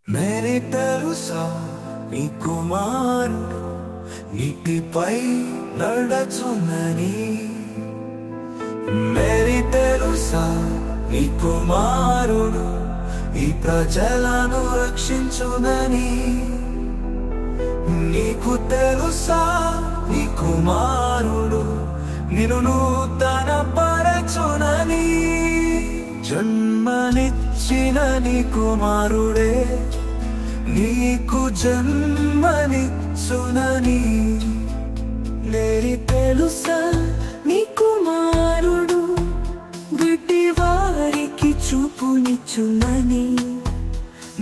Mary తెలుసా నీ కుమారుడు నీటిపై నడచునని. మేరీ తెలుసా నీ కుమారుడు ఈ ప్రజలను రక్షించునని. నీకు తెలుసా నీ కుమారుడు నిన్ను నూతన పరచునని. జన్మనిచ్చిన నీ కుమారుడే నీకు జన్మనిచ్చునని. మేరీ తెలుసా నీ కుమారుడు గుడ్డి వారికి చూపునిచ్చునని.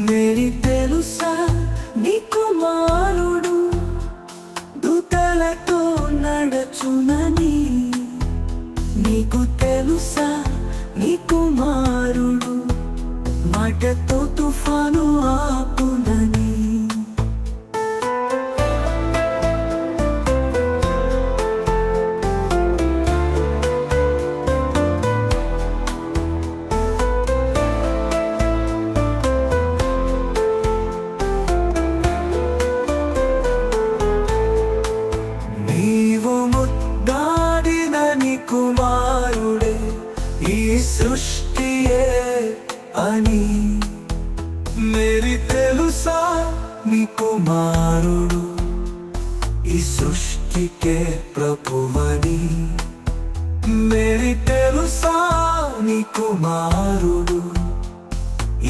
మేరీ తెలుసా నీ కుమారుడు దూతలతో నడచునని. నీకు తెలుసా నీ కుమారుడు మాటతో తుఫాను ఆపునని. నీవు ముద్దాడిన నీ కుమారుడే ఈ సృష్టియే అని. మేరీ తెలుసా నీ కుమారుడు ఈ సృష్టికే ప్రభువని. మేరీ తెలుసా నీ కుమారుడు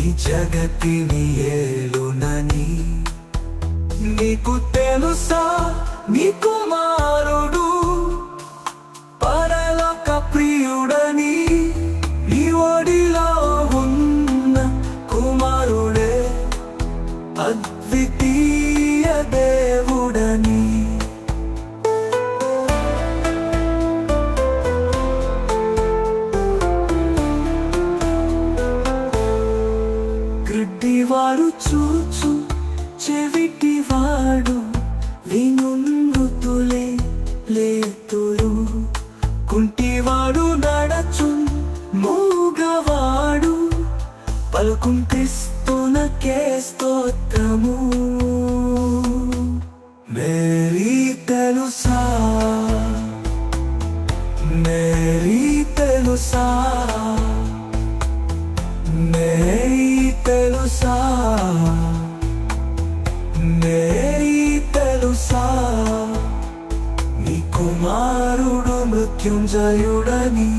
ఈ జగతిని ఏలునని. నీకు తెలుసా నీ కుమారుడు పరలోక ప్రియుడని. ఈ ఒడిలో ఉన్న కుమారుడే అద్వితీయ దేవుడని. గ్రుడ్డివాడు చూచు చెవిటివాడు వినుమృతులే లేతురు. కుంటివాడు నడచు మూగవాడు పలుకుం క్రీస్తునకే స్తోత్రము. మేరీ తెలుసా మేరీ తెలుసా మేరీ తెలుసా మేరీ తెలుసా నీ కుమారుడు మృత్యుంజయుడని.